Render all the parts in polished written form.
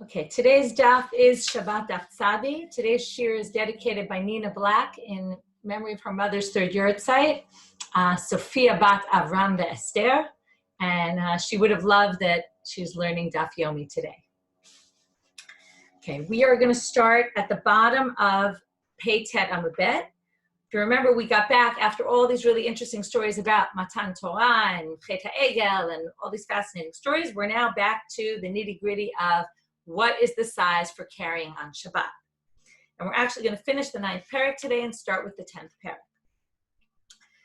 Okay, today's daf is Shabbat Daf Tzadi. Today's shiur is dedicated by Nina Black in memory of her mother's third yahrzeit, Sophia Bat Avram ve'Esther, and she would have loved that she's learning Daf Yomi today. Okay, we are going to start at the bottom of Pei Tet Amud Bet. If you remember, we got back after all these really interesting stories about Matan Torah and Chet HaEgel and all these fascinating stories. We're now back to the nitty-gritty of what is the size for carrying on Shabbat. And we're actually going to finish the 9th parak today and start with the 10th parak.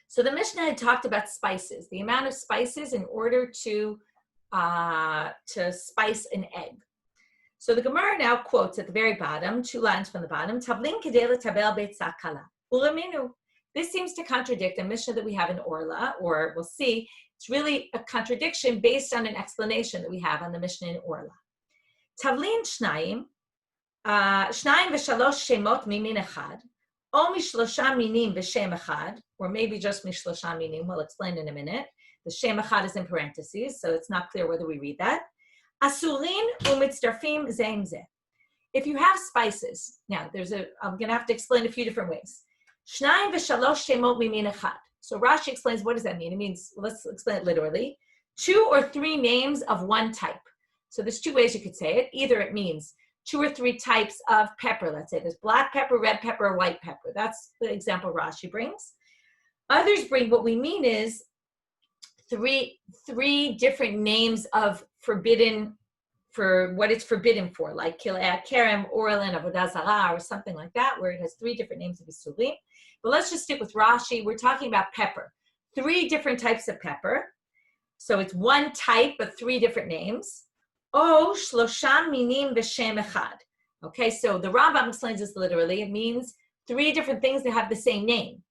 So the Mishnah had talked about spices, the amount of spices in order to spice an egg. So the Gemara now quotes at the very bottom, 2 lines from the bottom, Tavlin kedei letabel beitzah kala. Ulaminu. This seems to contradict a Mishnah that we have in Orla, or we'll see, it's really a contradiction based on an explanation that we have on the Mishnah in Orla. Tavlin shnayim v'shalosh shemot mimin echad, o mishlosha minim v'shem echad, or maybe just mishlosha minim, we'll explain in a minute. The shem echad is in parentheses, so it's not clear whether we read that. Asurin u'mitzdarfim zeim zeh. If you have spices, now I'm going to have to explain a few different ways. Shnayim v'shalosh shemot mimin echad. So Rashi explains, what does that mean? It means, let's explain it literally, 2 or 3 names of one type. So there's 2 ways you could say it. Either it means 2 or 3 types of pepper. Let's say there's black pepper, red pepper, white pepper. That's the example Rashi brings. Others bring, what we mean is 3 different names of forbidden, for what it's forbidden for, like kilei kerem, orlin, avodah zarah, or something like that, where it has 3 different names of isurim. But let's just stick with Rashi. We're talking about pepper. 3 different types of pepper. So it's 1 type, but 3 different names. O shlosha minim v'shem echad. Okay, so the Rambam explains this literally. It means 3 different things that have the same name.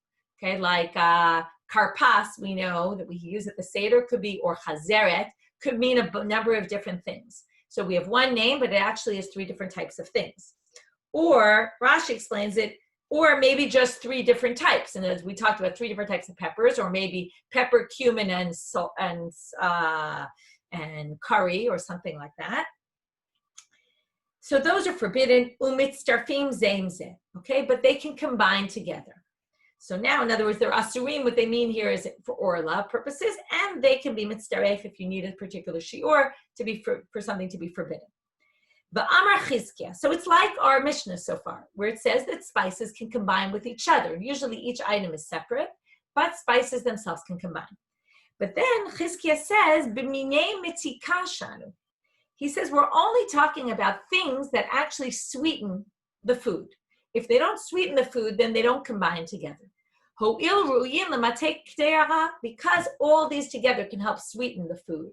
Okay, like karpas, we know that we use at the Seder, could be, or chazeret, could mean a number of different things. So we have 1 name, but it actually is 3 different types of things. Or Rashi explains it, or maybe just 3 different types. And as we talked about 3 different types of peppers, or maybe pepper, cumin, and salt, and curry, or something like that. So those are forbidden, umitzdarfim zeim zeh, okay, but they can combine together. So now, in other words, they're asurim. What they mean here is for orla purposes, and they can be mitzdaref if you need a particular shiur to be for something to be forbidden. But Amar Chizkiah, so it's like our Mishnah so far, where it says that spices can combine with each other. Usually each item is separate, but spices themselves can combine. But then Chizkiah says, "B'minei mitzika shanu." He says we're only talking about things that actually sweeten the food. If they don't sweeten the food, then they don't combine together. Ho'il ru'yin l'matei k'dei, because all these together can help sweeten the food,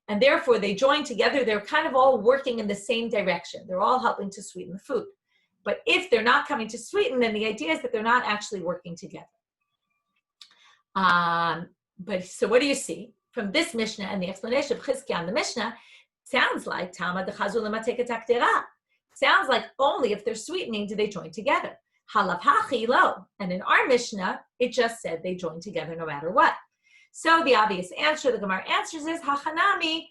and therefore they join together. They're kind of all working in the same direction. They're all helping to sweeten the food. But if they're not coming to sweeten, then the idea is that they're not actually working together. But so what do you see from this Mishnah and the explanation of Chizkiah on the Mishnah? Sounds like Talmud dechazu l'matei k'dei. Sounds like only if they're sweetening do they join together. Halav hachi lo. And in our Mishnah, it just said they join together no matter what. So the obvious answer the Gemara answers is hachanami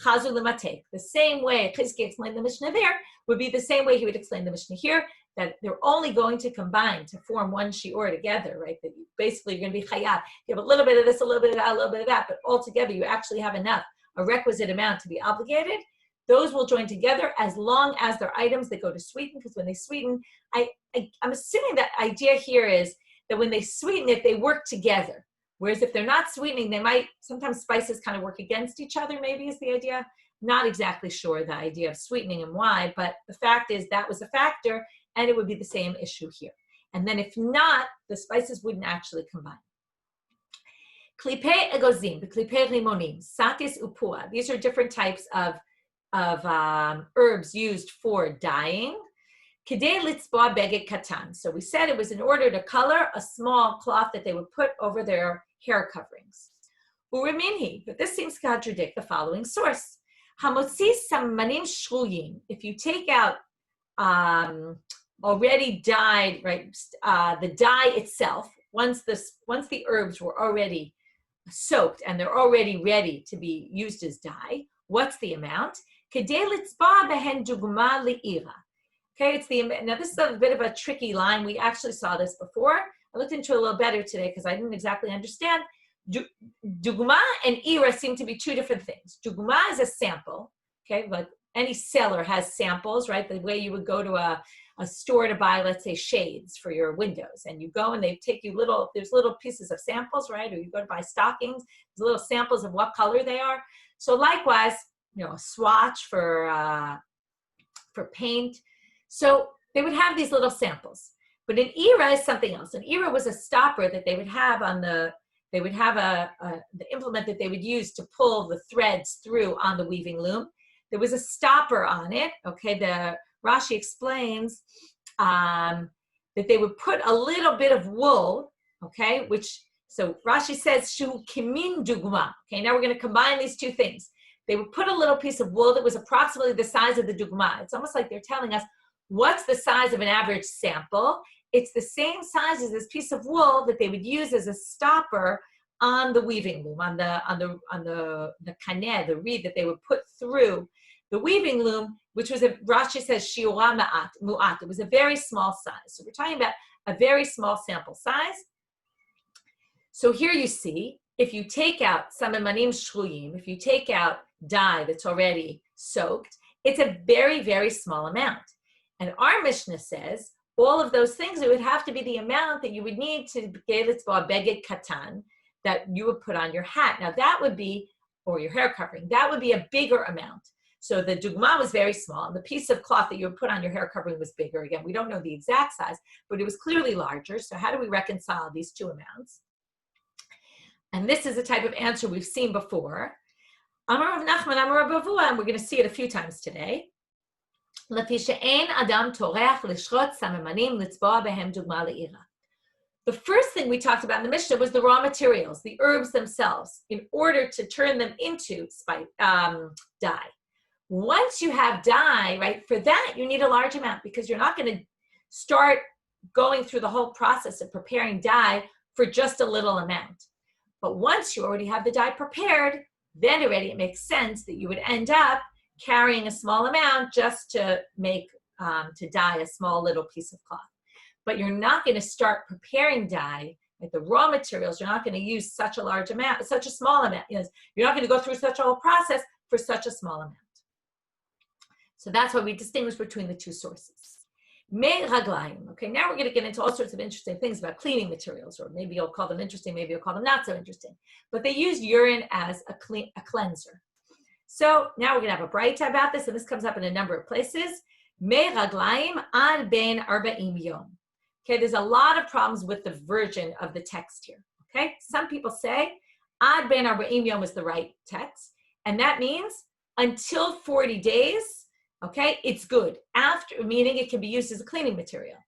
chazu l'matei. The same way Chizkiah explained the Mishnah there would be the same way he would explain the Mishnah here, that they're only going to combine to form 1 shiur together, right? That basically you're going to be chayav. You have a little bit of this, a little bit of that, a little bit of that, but altogether you actually have enough, a requisite amount to be obligated. Those will join together as long as they're items that go to sweeten, because when they sweeten, I'm assuming that idea here is that when they sweeten it, they work together. Whereas if they're not sweetening, they might, sometimes spices kind of work against each other, maybe is the idea. Not exactly sure the idea of sweetening and why, but the fact is that was a factor, and it would be the same issue here. And then if not, the spices wouldn't actually combine. Klipei egozim, klipei limonim, satis upua. These are different types of herbs used for dyeing. Kedei litzboa beged katan. So we said it was in order to color a small cloth that they would put over their hair coverings. Uriminhi, but this seems to contradict the following source. Hamotzi samanim shruyin. If you take out already dyed, right, the dye itself, once the herbs were already soaked and they're already ready to be used as dye, what's the amount? כדי לצבוע בהן דוגמה לעירה. Okay, now this is a bit of a tricky line. We actually saw this before. I looked into it a little better today because I didn't exactly understand. Dugma and ira seem to be two different things. Dugma is a sample, okay, like any seller has samples, right? The way you would go to a store to buy, let's say, shades for your windows, and you go and they take you there's little pieces of samples, right? Or you go to buy stockings, there's little samples of what color they are. So likewise, a swatch for paint. So they would have these little samples, but an ira is something else. An ira was a stopper that they would have they would have the implement that they would use to pull the threads through on the weaving loom. There was a stopper on it. Okay, the Rashi explains that they would put a little bit of wool. Okay, so Rashi says shu kimin dugma. Okay, now we're going to combine these two things. They would put a little piece of wool that was approximately the size of the dugma. It's almost like they're telling us what's the size of an average sample. It's the same size as this piece of wool that they would use as a stopper on the weaving loom, on the kaneh, the reed that they would put through the weaving loom, which was Rashi says shiur mu'at. It was a very small size. So we're talking about a very small sample size. So here you see, if you take out samemanim shruyim, if you take out dye that's already soaked, it's a very, very small amount. And our Mishnah says, all of those things, it would have to be the amount that you would need to get a beged katan, that you would put on your hat. Now that would be, or your hair covering, that would be a bigger amount. So the dugma was very small, and the piece of cloth that you would put on your hair covering was bigger. Again, we don't know the exact size, but it was clearly larger. So how do we reconcile these two amounts? And this is a type of answer we've seen before. Amar Rav Nachman, Amar Rav Avua, and we're going to see it a few times today. The first thing we talked about in the Mishnah was the raw materials, the herbs themselves, in order to turn them into dye. Once you have dye, right, for that you need a large amount, because you're not going to start going through the whole process of preparing dye for just a little amount. But once you already have the dye prepared, then already it makes sense that you would end up carrying a small amount just to make, to dye a small little piece of cloth. But you're not going to start preparing dye, like the raw materials, you're not going to use such a large amount, such a small amount. You're not going to go through such a whole process for such a small amount. So that's why we distinguish between the two sources. Me raglayim. Okay, now we're going to get into all sorts of interesting things about cleaning materials, or maybe you'll call them interesting, maybe you'll call them not so interesting. But they use urine as a cleanser. So now we're going to have a braita about this, and this comes up in a number of places. Me raglayim ad ben 40 yom. Okay, there's a lot of problems with the version of the text here. Okay, some people say ad ben 40 yom is the right text, and that means until 40 days. Okay, it's good. After, meaning it can be used as a cleaning material.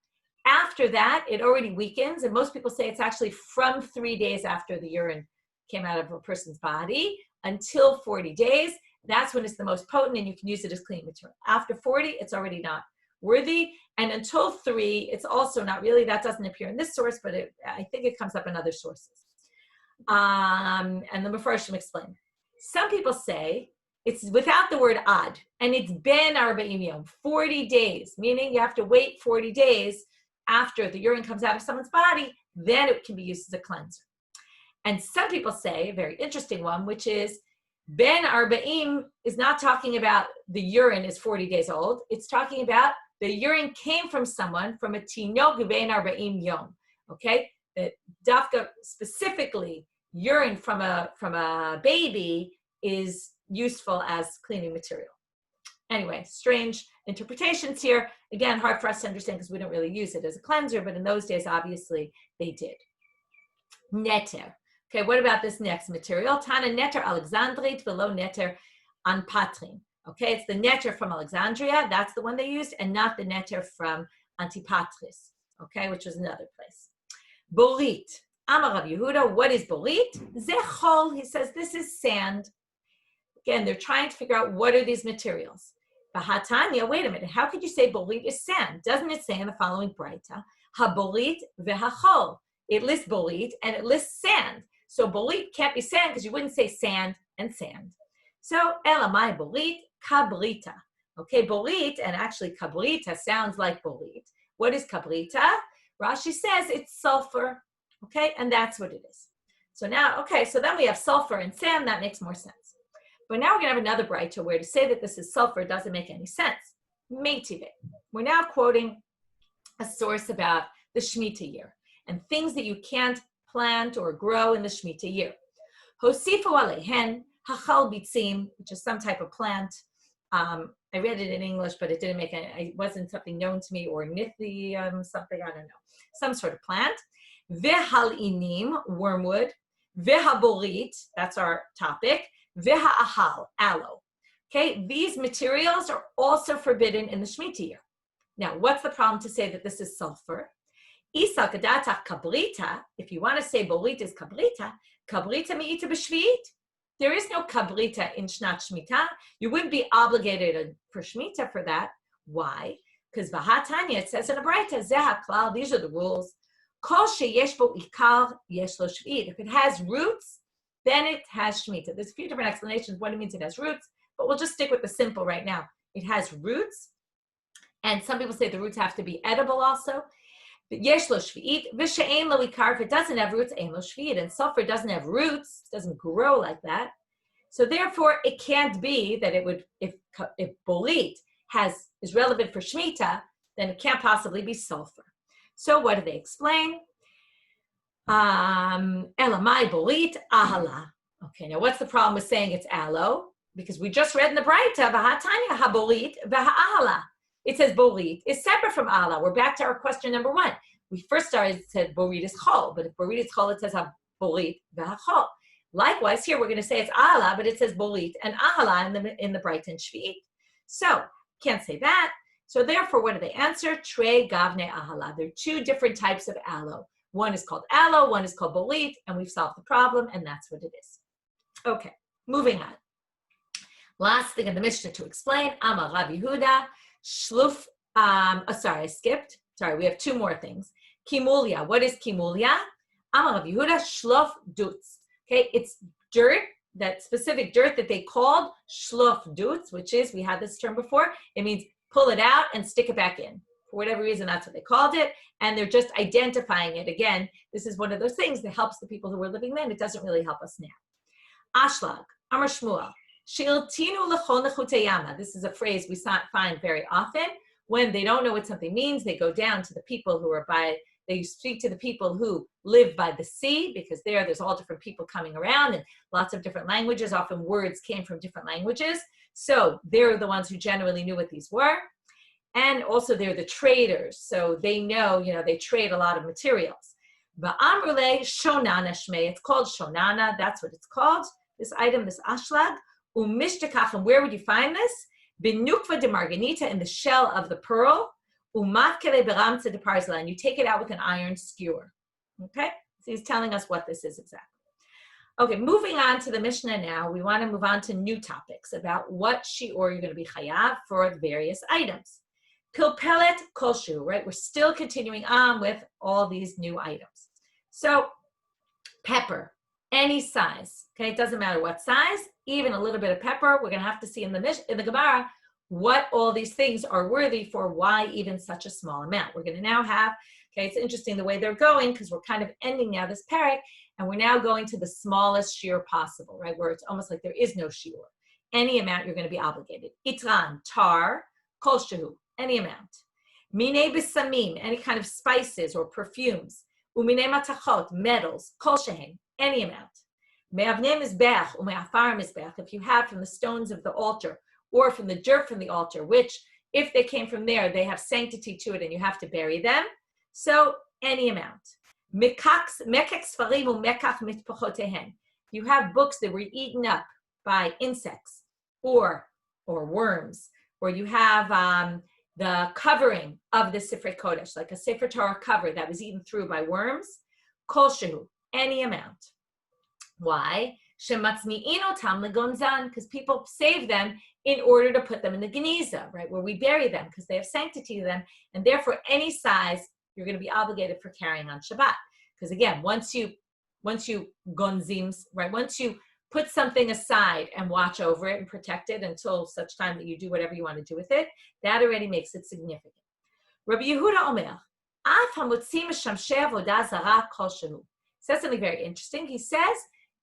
After that, it already weakens, and most people say it's actually from 3 days after the urine came out of a person's body until 40 days. That's when it's the most potent, and you can use it as cleaning material. After 40, it's already not worthy, and until 3, it's also not really. That doesn't appear in this source, but I think it comes up in other sources. And the Mefarshim explain. Some people say it's without the word ad, and it's ben 40 yom, 40 days, meaning you have to wait 40 days after the urine comes out of someone's body, then it can be used as a cleanser. And some people say, a very interesting one, which is ben 40 is not talking about the urine is 40 days old. It's talking about the urine came from someone, from a tinok ben 40 yom, okay? That dafka, specifically urine from a baby, is useful as cleaning material. Anyway, strange interpretations here. Again, hard for us to understand because we don't really use it as a cleanser, but in those days, obviously, they did. Neter. Okay, what about this next material? Tana neter Alexandrite velo neter anpatrin. Okay, it's the neter from Alexandria. That's the one they used, and not the neter from Antipatris, okay, which was another place. Borit. Amar Rav Yehuda, what is borit? Zechol, he says, this is sand. Again, they're trying to figure out what are these materials. Bahatanya, wait a minute, how could you say bolit is sand? Doesn't it say in the following braita, ha-bolit v'hachol? It lists bolit and it lists sand. So bolit can't be sand because you wouldn't say sand and sand. So elamai bolit kabrita. Okay, borit, and actually kabrita sounds like borit. What is kabrita? Rashi says it's sulfur. Okay, and that's what it is. So now, okay, so then we have sulfur and sand. That makes more sense. But now we're going to have another braita where to say that this is sulfur doesn't make any sense. Meitive. We're now quoting a source about the Shemitah year and things that you can't plant or grow in the Shemitah year. Hosifu alehen hachal bitzim, which is some type of plant. I read it in English, but it didn't make it wasn't something known to me, or nithi, something, I don't know, some sort of plant. Vehalinim, wormwood. Vehaborit, that's our topic. Vehaahal, aloe. Okay, these materials are also forbidden in the Shemitah year. Now, what's the problem to say that this is sulfur? Isa kadata kabrita, if you want to say borit is kabrita me'ita b'shviit. There is no kabrita in Shnat Shemitah. You wouldn't be obligated for Shemitah for that. Why? Because Vahatanya, it says in a braita, zeh haklal, these are the rules. Kol sheyesh bo ikar yesh lo shviit. If it has roots, then it has Shemitah. There's a few different explanations what it means it has roots, but we'll just stick with the simple right now. It has roots, and some people say the roots have to be edible also. Yesh lo shviit, v'she'ein lo ikar. If it doesn't have roots, ein lo shviit. And sulfur doesn't have roots, doesn't grow like that. So therefore, it can't be that it would, if borit is relevant for Shemitah, then it can't possibly be sulfur. So what do they explain? Elamai borit ahala. Okay, now what's the problem with saying it's aloe? Because we just read in the Braita, v'hatanya haborit v'ha'ahala. It says borit is separate from ala. We're back to our question number one. We first said borit is chol, but if borit is chol, it says borit v'hachol. Likewise, here we're going to say it's ala, but it says borit and ahala in the Braita and Shvi'it. So can't say that. So therefore, what do they answer? Trei gavne ahala. There are two different types of aloe. One is called aloe, one is called bolit, and we've solved the problem, and that's what it is. Okay, moving on. Last thing in the Mishnah to explain, Amar Rav Yehuda, Shluf, I skipped. Sorry, we have two more things. Kimulia, what is kimulia? Amar Rav Yehuda, Shluf dutz. Okay, it's dirt, that specific dirt that they called Shluf dutz, which is, we had this term before, it means pull it out and stick it back in. For whatever reason, that's what they called it, and they're just identifying it. Again, this is one of those things that helps the people who were living then. It doesn't really help us now. Ashlag, Amar Shmuel, Shiltinu lechol nechuteyama. This is a phrase we find very often. When they don't know what something means, they go down to the people who are they speak to the people who live by the sea, because there's all different people coming around and lots of different languages. Often words came from different languages. So they're the ones who generally knew what these were. And also they're the traders. So they know, they trade a lot of materials. Ba'amrule shonana shmei. It's called shonana. That's what it's called. This item, this ashlag. Umishtakach, and where would you find this? Binukva de marganita, in the shell of the pearl. Umatkele beramtza de parzela, and you take it out with an iron skewer. Okay? So he's telling us what this is exactly. Okay, moving on to the Mishnah now, we want to move on to new topics about what shiur you're going to be chayav for various items. Pilpelet kolshu, right? We're still continuing on with all these new items. So, pepper, any size, okay? It doesn't matter what size, even a little bit of pepper. We're going to have to see in the Gemara what all these things are worthy for, why even such a small amount. We're going to now have, okay, it's interesting the way they're going, because we're kind of ending now this parak, and we're now going to the smallest shiur possible, right? Where it's almost like there is no shiur. Any amount you're going to be obligated. Itran, tar, kol shehu, any amount. Mine bisamim, any kind of spices or perfumes. Umine matachot, metals, kol shehem, any amount. Me'avnei mizbeach, ume'afar mizbeach, if you have from the stones of the altar or from the dirt from the altar, which if they came from there, they have sanctity to it and you have to bury them. So any amount. Mekach sfarim umekach mitpachotehen. You have books that were eaten up by insects or worms, or you have the covering of the Sifrei Kodesh, like a Sefer Torah cover that was eaten through by worms. Kol shehu, any amount. Why? Shematzmi'ino tam legonzan, because people save them in order to put them in the geniza, right, where we bury them, because they have sanctity to them, and therefore any size you're going to be obligated for carrying on Shabbat. Because again, once you gonzim, right, once you put something aside and watch over it and protect it until such time that you do whatever you want to do with it, that already makes it significant. Rabbi Yehuda Omer, Af hamotzi mishamshei avodah zara kol shehu. Says something very interesting. He says,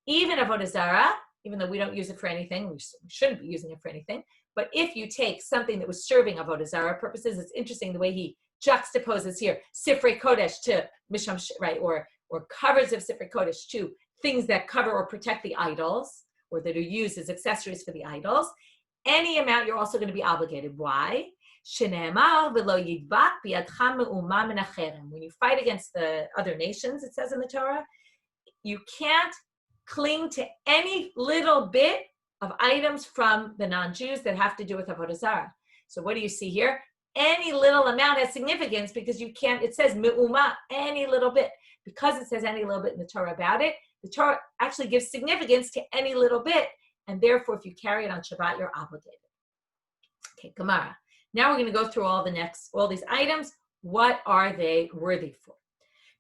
even avodah zara, even though we don't use it for anything, we shouldn't be using it for anything, but if you take something that was serving avodah zara purposes, it's interesting the way he juxtaposes here Sifrei Kodesh to Misham, right, or covers of Sifrei Kodesh to things that cover or protect the idols, or that are used as accessories for the idols. Any amount you're also going to be obligated. Why? When you fight against the other nations, it says in the Torah, you can't cling to any little bit of items from the non-Jews that have to do with Avodah Zarah. So what do you see here? Any little amount has significance because you can't, it says me'uma, any little bit. Because it says any little bit in the Torah about it, the Torah actually gives significance to any little bit, and therefore if you carry it on Shabbat, you're obligated. Okay, Gemara. Now we're going to go through all these items. What are they worthy for?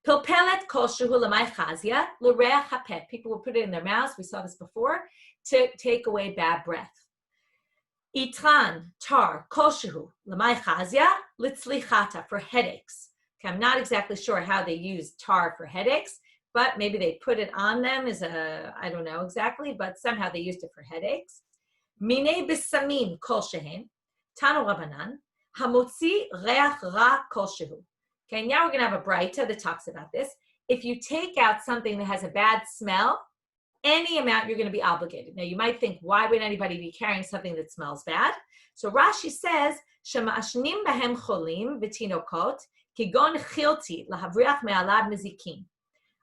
Pilpelet kol shehu l'may chazia l'reach hapeh. People will put it in their mouths. We saw this before to take away bad breath. Itran tar kol shehu l'may chazia litzlichata, for headaches. Okay, I'm not exactly sure how they use tar for headaches, but maybe they put it on them as I don't know exactly, but somehow they used it for headaches. Minei bisamim kol shehen. Tanu Rabbanan, hamotzi reach ra kol shehu. Okay, now we're going to have a braita that talks about this. If you take out something that has a bad smell, any amount you're going to be obligated. Now you might think, why would anybody be carrying something that smells bad? So Rashi says, shema'ashnim bahem cholim v'tinokot kigon chilti lahavriach me'alav nezikin.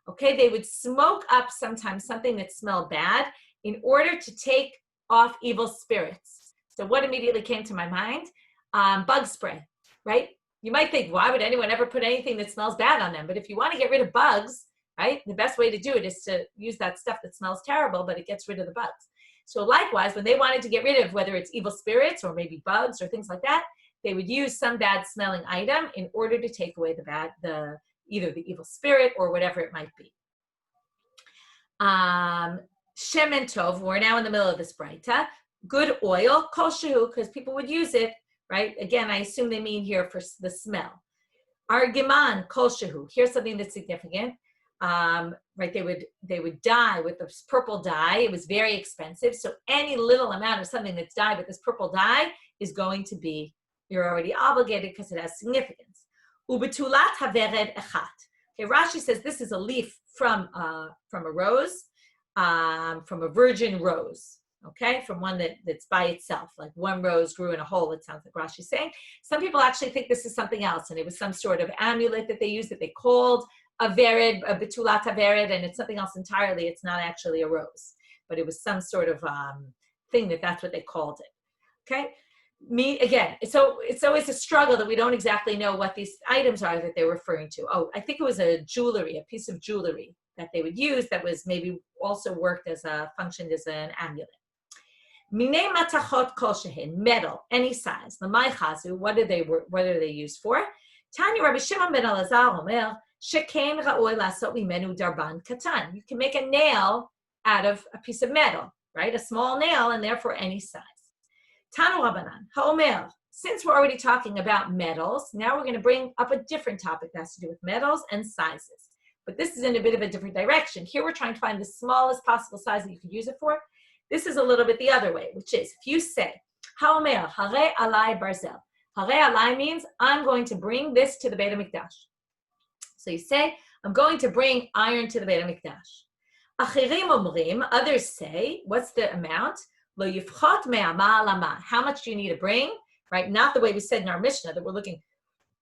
Okay, they would smoke up sometimes something that smelled bad in order to take off evil spirits. So what immediately came to my mind? Bug spray, right? You might think, why would anyone ever put anything that smells bad on them? But if you want to get rid of bugs, right, the best way to do it is to use that stuff that smells terrible, but it gets rid of the bugs. So likewise, when they wanted to get rid of whether it's evil spirits or maybe bugs or things like that, they would use some bad smelling item in order to take away either the evil spirit or whatever it might be. Shemen tov, we're now in the middle of this braita. Good oil, kol shehu, because people would use it, right? Again, I assume they mean here for the smell. Argiman, kol shehu. Here's something that's significant. Right? They would dye with this purple dye. It was very expensive. So any little amount of something that's dyed with this purple dye is going to be, you're already obligated because it has significance. Ubetulat havered echat. Okay, Rashi says this is a leaf from a rose, from a virgin rose. Okay, from one that's by itself, like one rose grew in a hole, it sounds like Rashi's saying. Some people actually think this is something else, and it was some sort of amulet that they used that they called a vered, a betulat vered, and it's something else entirely. It's not actually a rose, but it was some sort of thing that's what they called it. Okay, so it's always a struggle that we don't exactly know what these items are that they're referring to. Oh, I think it was a piece of jewelry that they would use that was maybe also functioned as an amulet. Minei matachot kol shehen, metal, any size. L'may chazu, what are they used for? Tanya Rabbi Shimon ben Elazar omer, shekain ra'oi lasot mimenu darban katan. You can make a nail out of a piece of metal, right? A small nail, and therefore any size. Tanu Rabbanan, ha'omer, since we're already talking about metals, now we're going to bring up a different topic that has to do with metals and sizes. But this is in a bit of a different direction. Here we're trying to find the smallest possible size that you could use it for. This is a little bit the other way, which is if you say, Ha'omer, hare alai barzel. Hare alai means I'm going to bring this to the Beit HaMikdash. So you say, I'm going to bring iron to the Beit HaMikdash. Achirim omrim, others say, what's the amount? Lo yifchot me'ama alama. How much do you need to bring? Right? Not the way we said in our Mishnah that we're looking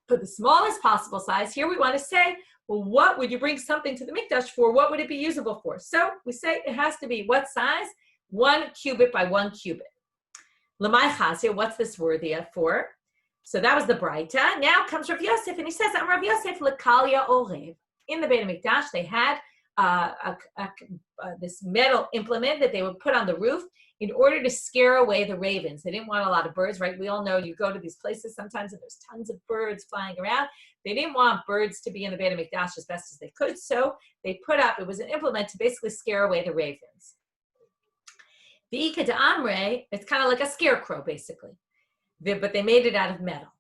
for the smallest possible size. Here we want to say, well, what would you bring something to the Mikdash for? What would it be usable for? So we say it has to be what size? 1 cubit by 1 cubit. L'may chazir, what's this worthy for? So that was the Braita. Now comes Rav Yosef, and he says, I'm Rav Yosef l'kalya orev. In the Beit HaMikdash, they had this metal implement that they would put on the roof in order to scare away the ravens. They didn't want a lot of birds, right? We all know you go to these places sometimes and there's tons of birds flying around. They didn't want birds to be in the Beit HaMikdash as best as they could, so they put up, it was an implement to basically scare away the ravens. V'ika de amre, it's kind of like a scarecrow, basically. But they made it out of metal.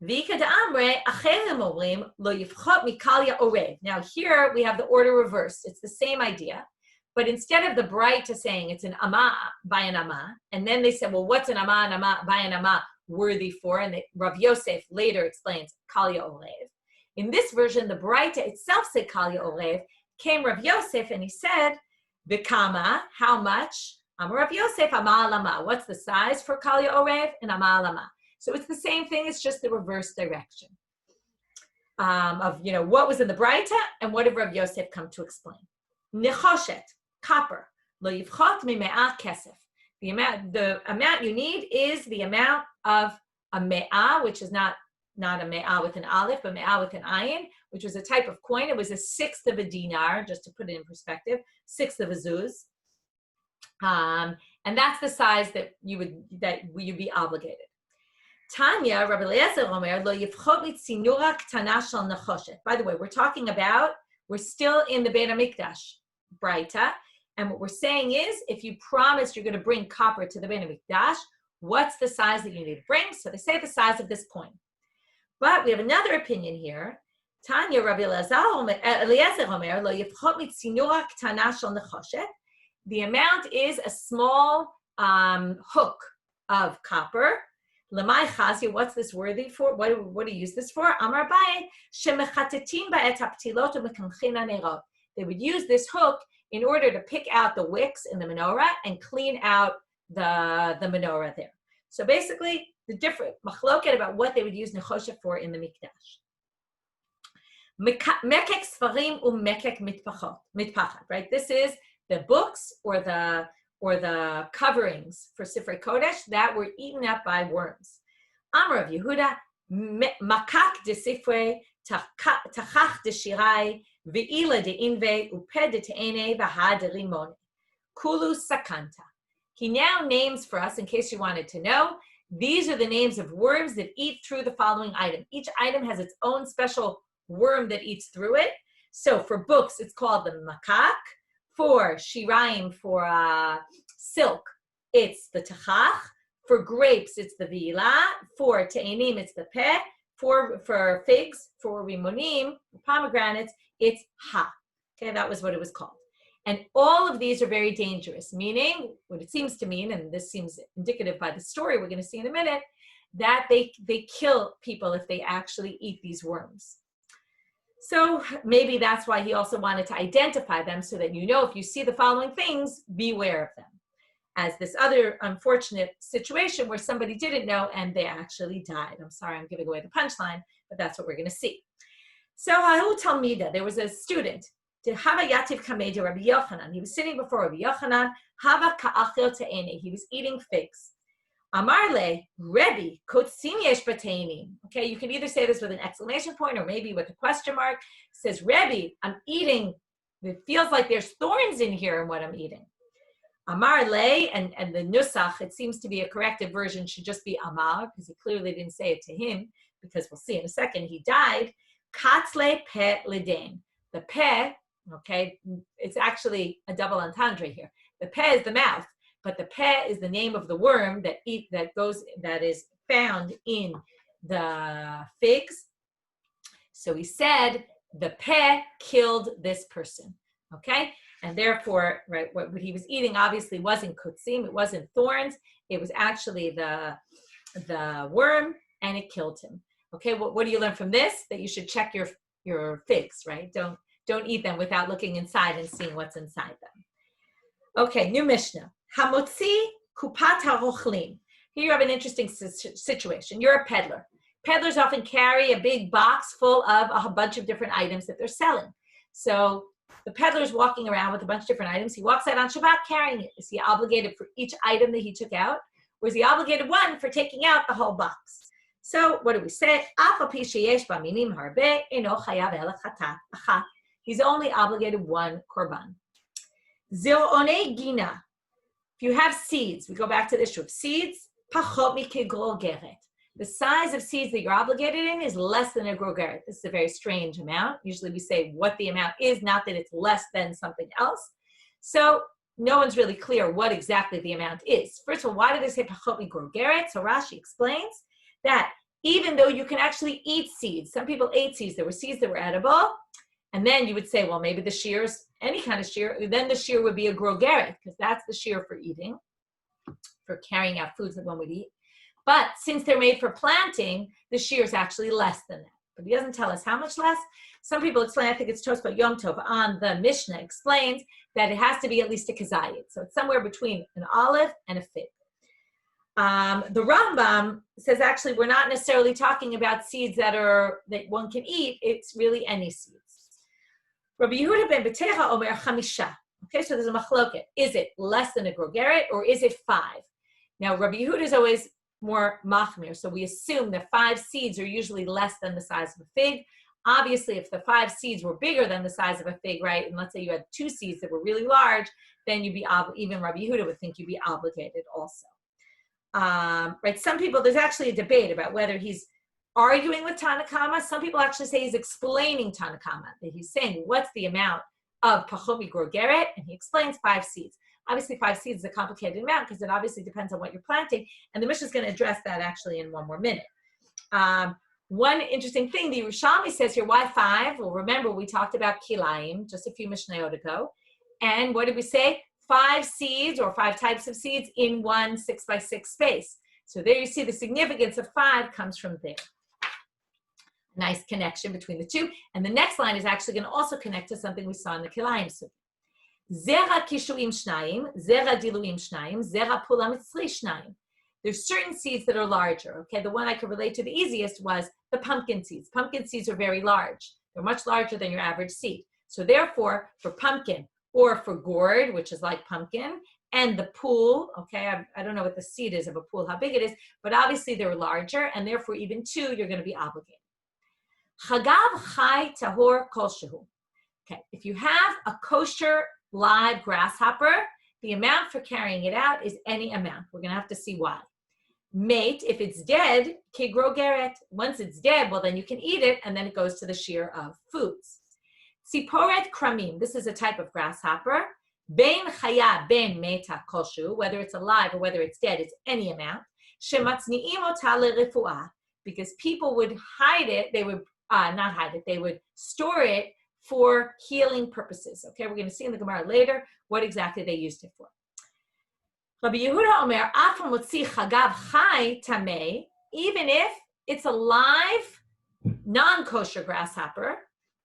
V'ika de amre, acherim omrim, lo yifchot mikalya orev. Now here we have the order reversed. It's the same idea. But instead of the bright saying it's an ama by an ama, and then they said, well, what's an ama by an ama worthy for? And Rav Yosef later explains kalya orev. In this version, the bright itself said kalya orev. Came Rav Yosef and he said, Vikama, how much? Rav Yosef, ama alama. What's the size for kalya orev? And ama alama. So it's the same thing, it's just the reverse direction of, what was in the Braita and what did Rav Yosef come to explain. Nechoshet, copper, lo yivchot mime'ah kesef. The amount you need is the amount of a me'ah, which is not a me'ah with an aleph, but me'ah with an ayin, which was a type of coin. It was a sixth of a dinar, just to put it in perspective, sixth of a zuz. And that's the size that you'd be obligated. Tanya, Rabbi Eliezer Omer, lo yivchot mitzinura ktana shel nechoshet. By the way, we're still in the Beit HaMikdash Braita, and what we're saying is, if you promise you're going to bring copper to the Beit HaMikdash, what's the size that you need to bring? So they say the size of this coin. But we have another opinion here. Tanya, Rabbi Eliezer Omer, lo yivchot mitzinura ktana shel nechoshet. The amount is a small hook of copper. Lemay chazia, what's this worthy for? What do you use this for? Amar Abaye, shemechatetim ba'et haptilot u'mekanchin hanerot. They would use this hook in order to pick out the wicks in the menorah and clean out the menorah there. So basically, the different machloket about what they would use nechoshet for in the mikdash. Mekek sfarim u'mekek mitpachat. Right. This is the books or the coverings for Sifrei Kodesh that were eaten up by worms. Amar of Yehuda, makak de Sifrei, tachach de shirai, ve'ila de inve, uped de te'ene, v'ha de rimon. Kulu sakanta. He now names for us, in case you wanted to know, these are the names of worms that eat through the following item. Each item has its own special worm that eats through it. So for books, it's called the makak. For shiraim, for silk, it's the tachach. For grapes, it's the vila. For te'enim, it's the peh. For figs, for rimonim, pomegranates, it's ha. Okay, that was what it was called. And all of these are very dangerous, meaning, what it seems to mean, and this seems indicative by the story we're going to see in a minute, that they kill people if they actually eat these worms. So maybe that's why he also wanted to identify them so that if you see the following things, beware of them. As this other unfortunate situation where somebody didn't know and they actually died. I'm sorry, I'm giving away the punchline, but that's what we're going to see. So Hahu Talmida, there was a student, Hava Yativ Kamei Rabbi Yochanan. He was sitting before Rabbi Yochanan, Hava Ka'achil Te'ene. He was eating figs. Amarle, Rebbe, Kotsim yesh b'teinim. Okay, you can either say this with an exclamation point or maybe with a question mark. It says, Rebbe, I'm eating, it feels like there's thorns in here in what I'm eating. Amarle, and the nusach, it seems to be a corrected version, should just be Amar, because he clearly didn't say it to him, because we'll see in a second, he died. Katzle pe ledain. The pe, okay, it's actually a double entendre here. The pe is the mouth. But the peh is the name of the worm that is found in the figs. So he said the peh killed this person. Okay, and therefore, right, what he was eating obviously wasn't kutzim, it wasn't thorns, it was actually the worm, and it killed him. Okay, what do you learn from this? That you should check your figs, right? Don't eat them without looking inside and seeing what's inside them. Okay, new Mishnah. Hamotzi kupat harochlim. Here you have an interesting situation. You're a peddler. Peddlers often carry a big box full of a bunch of different items that they're selling. So the peddler's walking around with a bunch of different items. He walks out on Shabbat carrying it. Is he obligated for each item that he took out? Or is he obligated one for taking out the whole box? So what do we say? He's only obligated one korban. Zir'onei gina. If you have seeds, we go back to the issue of seeds, pachot mikegorgeret. The size of seeds that you're obligated in is less than a grogeret. This is a very strange amount. Usually we say what the amount is, not that it's less than something else. So no one's really clear what exactly the amount is. First of all, why do they say pachot migrogeret? So Rashi explains that even though you can actually eat seeds, some people ate seeds, there were seeds that were edible, and then you would say, well, maybe the shiur's any kind of shiur, then the shiur would be a grogeret, because that's the shiur for eating, for carrying out foods that one would eat. But since they're made for planting, the shiur is actually less than that. But he doesn't tell us how much less. Some people explain, I think it's Tosfot Yom Tov on the Mishnah explains that it has to be at least a kazayit. So it's somewhere between an olive and a fig. The Rambam says actually we're not necessarily talking about seeds that one can eat. It's really any seeds. Rabbi Yehuda ben Betecha omer chamisha. Okay, so there's a machloket. Is it less than a grogeret or is it 5? Now Rabbi Yehuda is always more machmir, so we assume that 5 seeds are usually less than the size of a fig. Obviously, if the 5 seeds were bigger than the size of a fig, right, and let's say you had 2 seeds that were really large, then you'd be even Rabbi Yehuda would think you'd be obligated also. Right? Some people, there's actually a debate about whether he's arguing with Tanakama. Some people actually say he's explaining Tanakama, that he's saying what's the amount of pachot migrogeret, and he explains 5 seeds. Obviously, 5 seeds is a complicated amount because it obviously depends on what you're planting, and the Mishnah is going to address that actually in one more minute. One interesting thing, the Yerushalmi says here, why 5? Well, remember, we talked about kilayim just a few Mishnayot ago, and what did we say? 5 seeds or 5 types of seeds in one 6x6 space. So there you see the significance of 5 comes from there. Nice connection between the two. And the next line is actually going to also connect to something we saw in the kilayim suit. Zera kishuim shnayim, zera diluim shnayim, zera pula mitzri shnayim. There's certain seeds that are larger. Okay, the one I could relate to the easiest was the pumpkin seeds. Pumpkin seeds are very large. They're much larger than your average seed. So therefore, for pumpkin or for gourd, which is like pumpkin, and the pool, okay, I don't know what the seed is of a pool, how big it is, but obviously they're larger, and therefore even 2, you're going to be obligated. Chagav chai tahor kol shehu. Okay, if you have a kosher live grasshopper, the amount for carrying it out is any amount. We're going to have to see why. Mate, if it's dead, kigrogeret. Once it's dead, well, then you can eat it, and then it goes to the shiur of foods. Tziporet kramim. This is a type of grasshopper. Bein chaya, bein meta koshu. Whether it's alive or whether it's dead, it's any amount. Shematzniim ota lerefuah. Because people would hide it, they would not hide it, they would store it for healing purposes. Okay, we're going to see in the Gemara later what exactly they used it for. Rabbi Yehuda Omer, Afam motzi chagav chai tamei, even if it's a live, non-kosher grasshopper,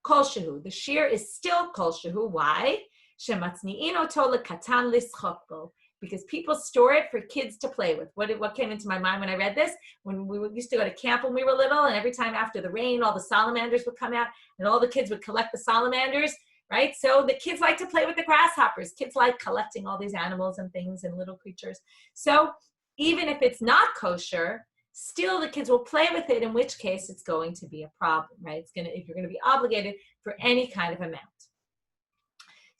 kol shehu, the shiur is still kol shehu. Why? Shematzni'in oto lekatan lischok bo. Because people store it for kids to play with. What came into my mind when I read this? When we used to go to camp when we were little, and every time after the rain, all the salamanders would come out, and all the kids would collect the salamanders, right? So the kids like to play with the grasshoppers. Kids like collecting all these animals and things and little creatures. So even if it's not kosher, still the kids will play with it, in which case it's going to be a problem, right? If you're going to be obligated for any kind of amount.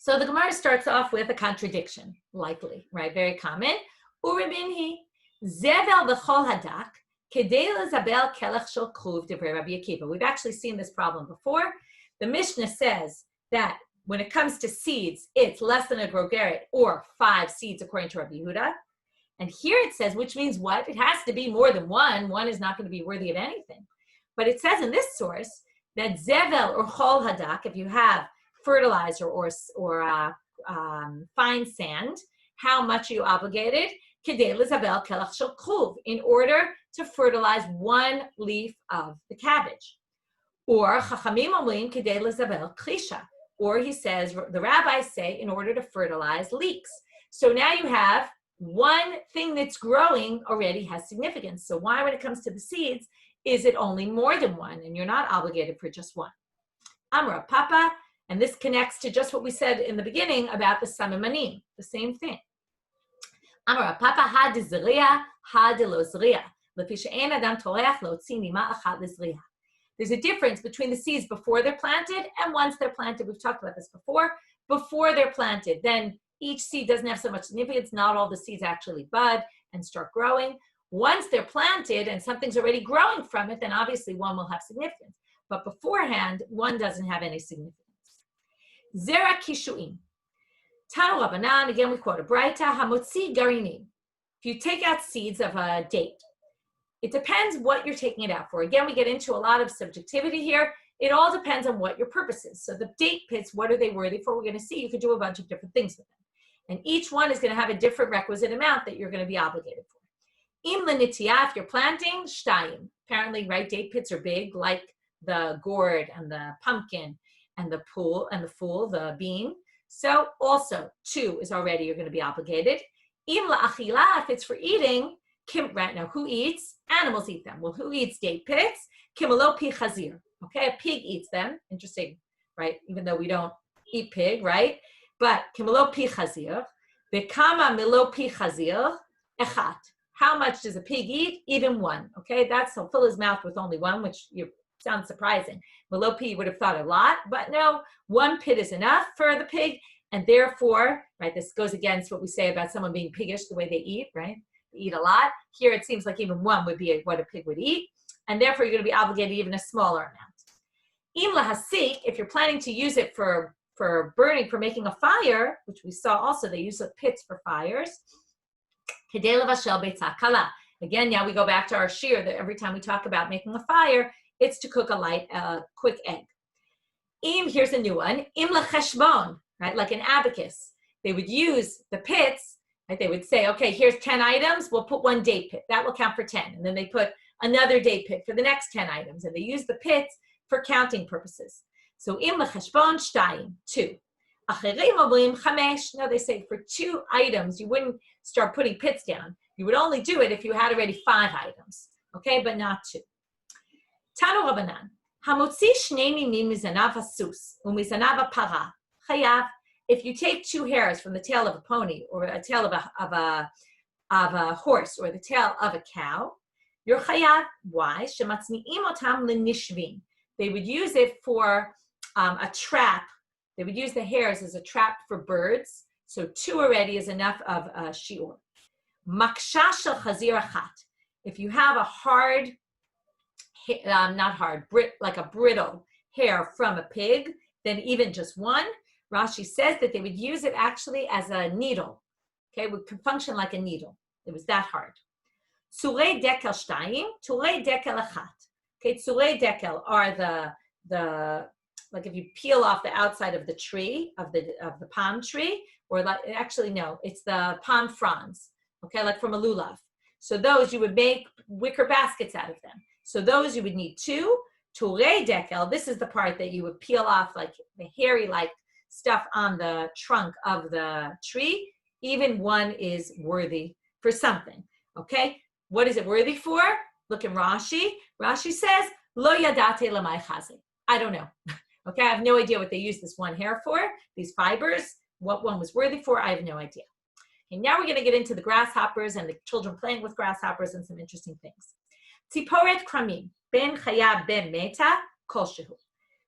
So the Gemara starts off with a contradiction, likely, right? Very common. Uribinhi, zevel v'chol hadak, kedei lezabel kelech shel kruv divrei Rabbi Akiva. We've actually seen this problem before. The Mishnah says that when it comes to seeds, it's less than a grogeret or 5 seeds according to Rabbi Yehuda. And here it says, which means what? It has to be more than 1. 1 is not going to be worthy of anything. But it says in this source that zevel or chol hadak, if you have fertilizer or fine sand, how much are you obligated? Kedei lezabel kelach shel kruv, in order to fertilize 1 leaf of the cabbage. Or chachamim omrim kedei lezabel krisha, or he says, the rabbis say, in order to fertilize leeks. So now you have 1 thing that's growing already has significance. So why, when it comes to the seeds, is it only more than 1, and you're not obligated for just 1? Amra Papa. And this connects to just what we said in the beginning about the samemanim, the same thing. Amar Papa had zriya, had lo zriya. Adam toreach lotzi nima achat lizriya. There's a difference between the seeds before they're planted and once they're planted. We've talked about this before. Before they're planted, then each seed doesn't have so much significance. Not all the seeds actually bud and start growing. Once they're planted and something's already growing from it, then obviously 1 will have significance. But beforehand, 1 doesn't have any significance. Zera kishuim. Tanu Rabbanan, again we quote a Braita, Hamotzi Garinim. If you take out seeds of a date, it depends what you're taking it out for. Again, we get into a lot of subjectivity here. It all depends on what your purpose is. So the date pits, what are they worthy for? We're going to see you could do a bunch of different things with them. And each one is going to have a different requisite amount that you're going to be obligated for. Im lenitiyah, if you're planting, shtayim. Apparently, right, date pits are big, like the gourd and the pumpkin and the fool, the bean. So also 2 is already, you're going to be obligated. Im la'achila, if it's for eating, right now, who eats? Animals eat them. Well, who eats date pits? Kimelo pi chazir. Okay, a pig eats them. Interesting, right? Even though we don't eat pig, right? But kimelo pi chazir. Bekama milo pi chazir echat. How much does a pig eat? Even 1. Okay, that's he'll fill his mouth with only 1, which sounds surprising. Milo pi, you would have thought a lot, but no, 1 pit is enough for the pig, and therefore, right, this goes against what we say about someone being piggish, the way they eat, right? They eat a lot. Here it seems like even 1 would be what a pig would eat, and therefore you're going to be obligated even a smaller amount. Im lahasik, if you're planning to use it for burning, for making a fire, which we saw also, they use the pits for fires. Kedei levashel beitzah kala. Again, now we go back to our shiur that every time we talk about making a fire, it's to cook a quick egg. Im, here's a new one. Im lecheshbon, right, like an abacus. They would use the pits. Right, they would say, okay, here's 10 items. We'll put 1 date pit. That will count for 10. And then they put another date pit for the next 10 items. And they use the pits for counting purposes. So, im lecheshbon shtayim, 2. Acherim omrim chamesh. No, they say for 2 items, you wouldn't start putting pits down. You would only do it if you had already 5 items. Okay, but not 2. Tanu Rabbanan. Hamotzi shnei ninim mizanav hasus umizanav hapara chayav. If you take 2 hairs from the tail of a pony or a tail of a horse or the tail of a cow, you're chayav. Why? Shematzni'im otam lenishvin. They would use it for a trap. They would use the hairs as a trap for birds. So 2 already is enough of a shiur. Maksha shel chazir achat. If you have a hard, like a brittle hair from a pig, then even just 1. Rashi says that they would use it actually as a needle. Okay, it would function like a needle. It was that hard. Tzurei dekel shtayim, tzurei dekel achat. Okay, tzurei dekel are the like if you peel off the outside of the tree, of the palm tree, or like, actually no, it's the palm fronds. Okay, like from a lulav. So those you would make wicker baskets out of them. So those you would need 2. Tzurei dekel, this is the part that you would peel off, like the hairy like stuff on the trunk of the tree. Even 1 is worthy for something. Okay, what is it worthy for? Look in Rashi. Rashi says, Lo yadate lamai chazi. I don't know. Okay, I have no idea what they use this 1 hair for, these fibers. What 1 was worthy for, I have no idea. And now we're going to get into the grasshoppers and the children playing with grasshoppers and some interesting things. Tziporet kramim, ben chaya ben meta, kol shehu.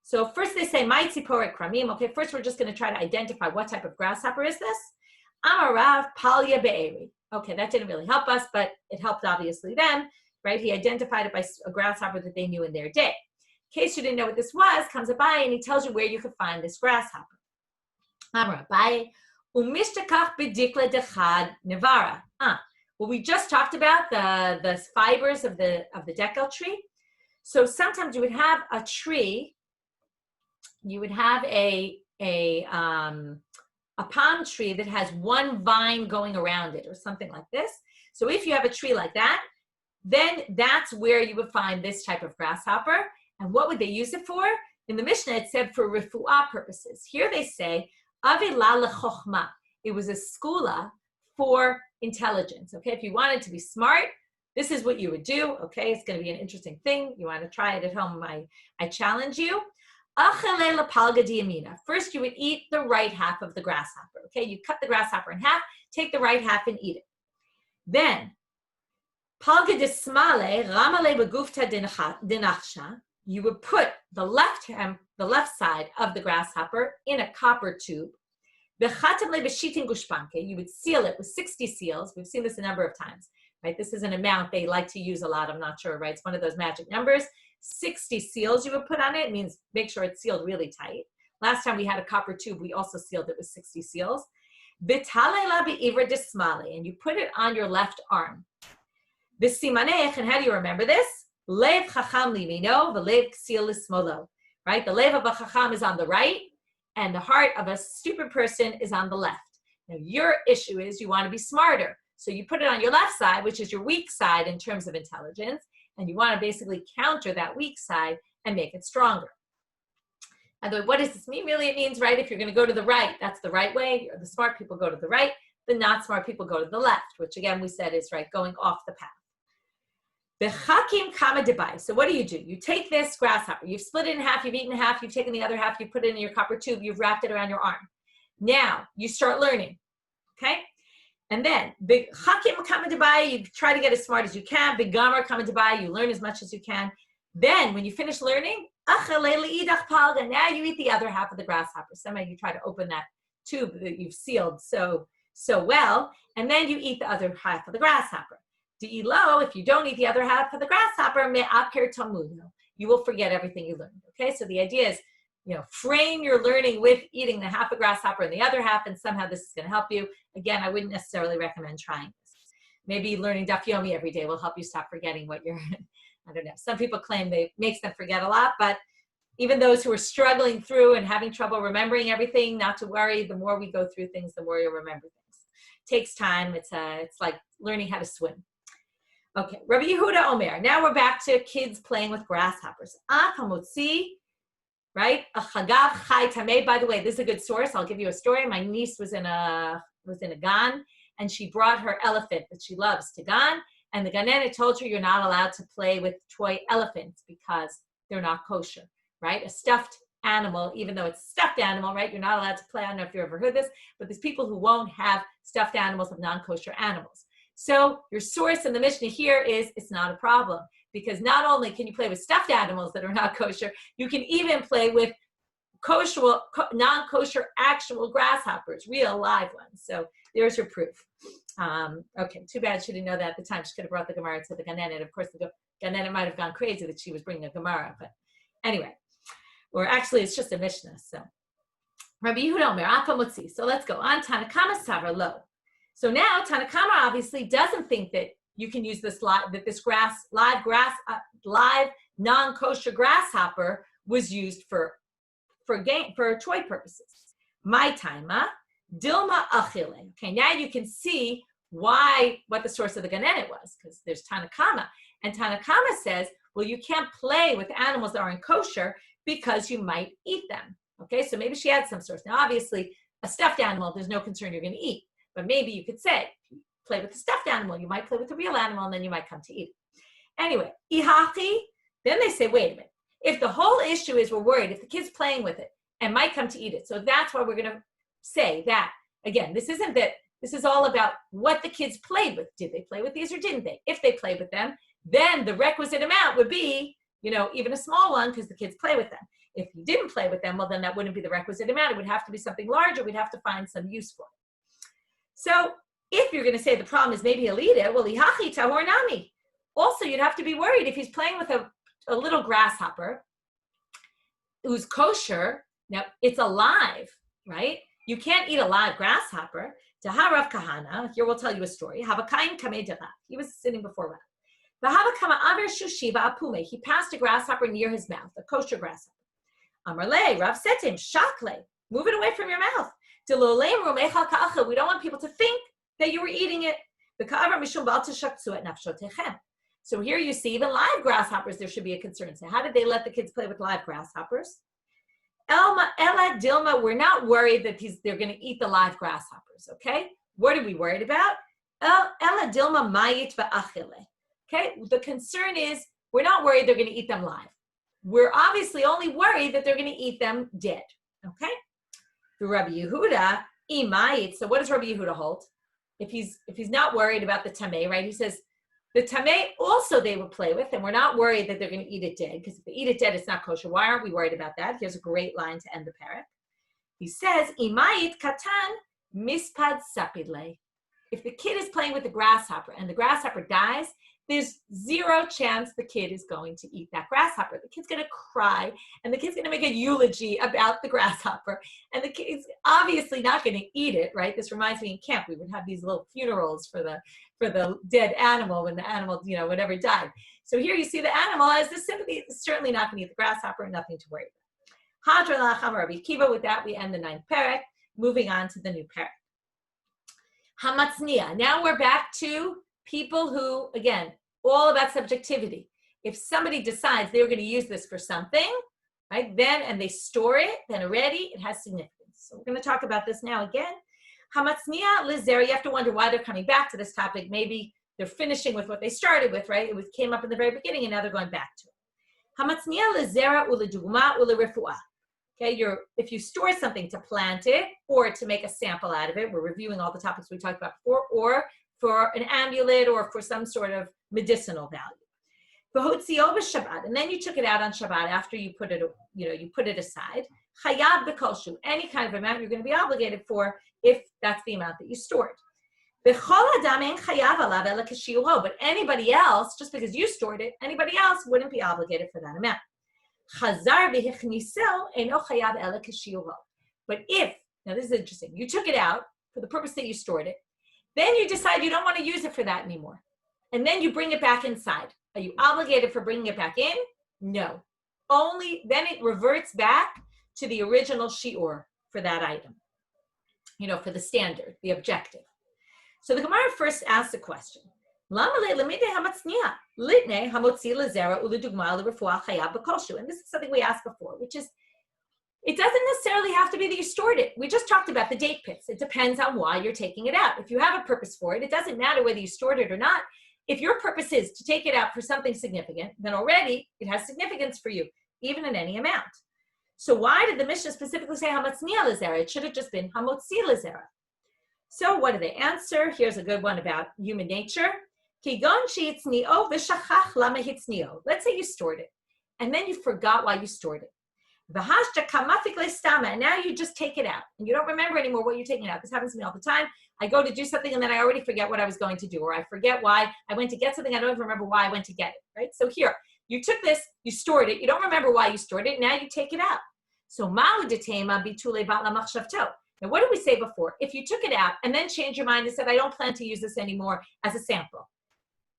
So first they say, my tziporet kramim. Okay, first we're just going to try to identify what type of grasshopper is this. Amarav palya be'eri. Okay, that didn't really help us, but it helped obviously them, right? He identified it by a grasshopper that they knew in their day. In case you didn't know what this was, comes Abai and he tells you where you could find this grasshopper. Amar Abai, umishtakach b'dikla dechad nevara. Well, we just talked about the fibers of the dekel tree. So sometimes you would have a tree. You would have a palm tree that has 1 vine going around it or something like this. So if you have a tree like that, then that's where you would find this type of grasshopper. And what would they use it for? In the Mishnah, it said for refuah purposes. Here they say, avila lechochma. It was a skula for intelligence. Okay, if you wanted to be smart, this is what you would do. Okay, it's going to be an interesting thing. You want to try it at home, I challenge you. First, you would eat the right half of the grasshopper. Okay, you cut the grasshopper in half, take the right half and eat it. Then, palga desmale ramale begufta dinachsha. You would put the left side of the grasshopper in a copper tube. You would seal it with 60 seals. We've seen this a number of times, right? This is an amount they like to use a lot. I'm not sure, right? It's one of those magic numbers. 60 seals you would put on it. It means make sure it's sealed really tight. Last time we had a copper tube, we also sealed it with 60 seals. B'talela be'ivra dismali, and you put it on your left arm. V'simanech, and how do you remember this? Lev chacham limino, v'lev ksil lismolo. Right? The lev of a chacham is on the right, and the heart of a stupid person is on the left. Now, your issue is you want to be smarter. So you put it on your left side, which is your weak side in terms of intelligence, and you want to basically counter that weak side and make it stronger. And what does this mean? Really, it means, right, if you're going to go to the right, that's the right way. The smart people go to the right. The not smart people go to the left, which again we said is, right, going off the path. Bechakim kama debai. So what do? You take this grasshopper. You've split it in half. You've eaten half. You've taken the other half. You put it in your copper tube. You've wrapped it around your arm. Now you start learning, okay? And then bechakim kama debai. You try to get as smart as you can. Begamar kama debai. You learn as much as you can. Then when you finish learning, now you eat the other half of the grasshopper. Somehow you try to open that tube that you've sealed so well, and then you eat the other half of the grasshopper. De'ilo, if you don't eat the other half of the grasshopper, me'akir tamudo, you will forget everything you learned. Okay, so the idea is, frame your learning with eating the half of grasshopper and the other half, and somehow this is going to help you. Again, I wouldn't necessarily recommend trying this. Maybe learning Daf Yomi every day will help you stop forgetting what you're. I don't know. Some people claim it makes them forget a lot, but even those who are struggling through and having trouble remembering everything, not to worry. The more we go through things, the more you'll remember things. It takes time. It's like learning how to swim. Okay, Rabbi Yehuda Omer. Now we're back to kids playing with grasshoppers. Hamotzi, right? A chagav chai tamei. By the way, this is a good source. I'll give you a story. My niece was in a gan, and she brought her elephant that she loves to gan, and the ganene told her you're not allowed to play with toy elephants because they're not kosher, right? A stuffed animal, even though it's a stuffed animal, right? You're not allowed to play. I don't know if you ever heard this, but there's people who won't have stuffed animals of non-kosher animals. So your source in the Mishnah here is it's not a problem, because not only can you play with stuffed animals that are not kosher, you can even play with kosher, non-kosher actual grasshoppers, real live ones. So there's your proof. Okay, too bad she didn't know that at the time. She could have brought the Gemara to the Ganenet. Of course, the Ganenet might have gone crazy that she was bringing a Gemara, but anyway. Or actually, it's just a Mishnah. So Rabbi Yehuda Omer, Apa Mutzi. So let's go on. Tanakama Savra Lo. So now Tanakama obviously doesn't think that you can use this live non-kosher grasshopper was used for toy purposes. My taima dilma achile. Okay, now you can see what the source of the Ganenet was, because there's Tanakama, and Tanakama says, well, you can't play with animals that aren't kosher because you might eat them. Okay, so maybe she had some source. Now, obviously, a stuffed animal, there's no concern you're going to eat. But maybe you could say, play with the stuffed animal, you might play with the real animal, and then you might come to eat it. Anyway, ihachi, then they say, wait a minute. If the whole issue is we're worried, if the kid's playing with it and might come to eat it, so that's why we're going to say that, again, this is all about what the kids played with. Did they play with these or didn't they? If they played with them, then the requisite amount would be, even a small one because the kids play with them. If you didn't play with them, well, then that wouldn't be the requisite amount. It would have to be something larger. We'd have to find some use for it. So if you're going to say the problem is maybe he'll eat it, well, ihachi tahor nami. Also, you'd have to be worried if he's playing with a little grasshopper who's kosher. Now, it's alive, right? You can't eat a live grasshopper. Taharav kahana, here we'll tell you a story. Havakaim kamei derav. He was sitting before Rav. Vahavakama aver shushiva apume. He passed a grasshopper near his mouth, a kosher grasshopper. Amarle, Rav said to him, shakle, move it away from your mouth. We don't want people to think that you were eating it. So here you see even live grasshoppers, there should be a concern. So how did they let the kids play with live grasshoppers? Ella Dilma, we're not worried that they're going to eat the live grasshoppers, okay? What are we worried about? Ella Dilma mayit va'achile. Okay, the concern is we're not worried they're going to eat them live. We're obviously only worried that they're going to eat them dead, okay? The Rabbi Yehuda, imayit. So what does Rabbi Yehuda hold? If he's not worried about the tamei, right? He says the tamei also they will play with, and we're not worried that they're going to eat it dead, because if they eat it dead, it's not kosher. Why aren't we worried about that? Here's a great line to end the parak. He says, imayit katan mispad sapidle. If the kid is playing with the grasshopper and the grasshopper dies, there's zero chance the kid is going to eat that grasshopper. The kid's going to cry, and the kid's going to make a eulogy about the grasshopper, and the kid's obviously not going to eat it, right? This reminds me in camp, we would have these little funerals for the dead animal when the animal, whatever died. So here you see the animal has this sympathy. It's certainly not going to eat the grasshopper, nothing to worry about. Hadra lacham Rabbi Akiva. With that, we end the 9th perek. Moving on to the new perek. Hamatznia. Now we're back to people who, again, all about subjectivity. If somebody decides they were going to use this for something, right, then, and they store it, then already it has significance. So we're going to talk about this now again. Hamatznia lizera. You have to wonder why they're coming back to this topic. Maybe they're finishing with what they started with, right? It came up in the very beginning, and now they're going back to it. Hamatznia lizera uledugma ulerefuah. Okay, if you store something to plant it or to make a sample out of it, we're reviewing all the topics we talked about before, or for an amulet or for some sort of medicinal value. Shabbat, and then you took it out on Shabbat after you put it, you put it aside. Chayav b'kolshu, any kind of amount you're going to be obligated for if that's the amount that you stored. But anybody else, just because you stored it, anybody else wouldn't be obligated for that amount. But if, now this is interesting, you took it out for the purpose that you stored it, then you decide you don't want to use it for that anymore, and then you bring it back inside. Are you obligated for bringing it back in? No. Only then it reverts back to the original shiur for that item, for the standard, the objective. So the Gemara first asks a question. And this is something we asked before, which is, it doesn't necessarily have to be that you stored it. We just talked about the date pits. It depends on why you're taking it out. If you have a purpose for it, it doesn't matter whether you stored it or not. If your purpose is to take it out for something significant, then already it has significance for you, even in any amount. So why did the Mishnah specifically say hamatznia lezera? It should have just been hamotzi lezera. So what do they answer? Here's a good one about human nature. Let's say you stored it, and then you forgot why you stored it. And now you just take it out, and you don't remember anymore what you're taking out. This happens to me all the time. I go to do something, and then I already forget what I was going to do, or I forget why I went to get something. I don't even remember why I went to get it, right? So here, you took this, you stored it. You don't remember why you stored it. Now you take it out. So ma'u detema bitule bat lamachshavto. Now, what did we say before? If you took it out and then changed your mind and said, I don't plan to use this anymore as a sample.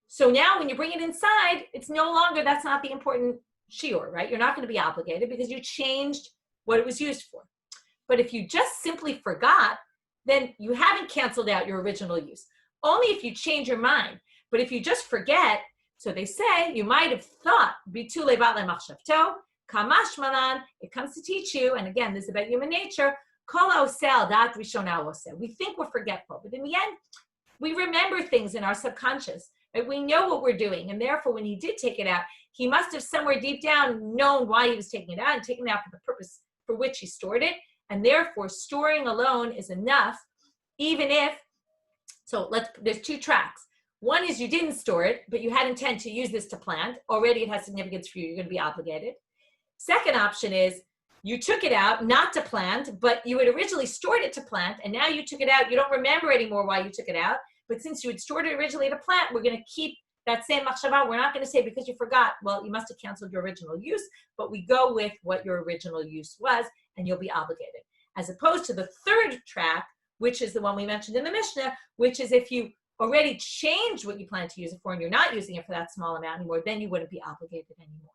So now when you bring it inside, it's no longer, that's not the important shiur, right? You're not going to be obligated because you changed what it was used for. But if you just simply forgot, then you haven't canceled out your original use. Only if you change your mind. But if you just forget, so they say, you might have thought, bitule bat lemachshavto, kamash malan, it comes to teach you, and again, this is about human nature, kol haoseh dat rishona oseh. We think we're forgetful, but in the end, we remember things in our subconscious. Right? We know what we're doing, and therefore, when he did take it out, he must have somewhere deep down known why he was taking it out and taking it out for the purpose for which he stored it, and therefore, storing alone is enough, even if, there's two tracks. One is you didn't store it, but you had intent to use this to plant. Already it has significance for you. You're going to be obligated. Second option is you took it out not to plant, but you had originally stored it to plant, and now you took it out. You don't remember anymore why you took it out, but since you had stored it originally to plant, we're going to keep that same machshava. We're not going to say because you forgot, well, you must have canceled your original use, but we go with what your original use was, and you'll be obligated. As opposed to the third track, which is the one we mentioned in the Mishnah, which is if you already changed what you plan to use it for and you're not using it for that small amount anymore, then you wouldn't be obligated anymore.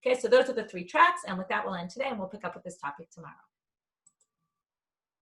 Okay, so those are the three tracks, and with that we'll end today, and we'll pick up with this topic tomorrow.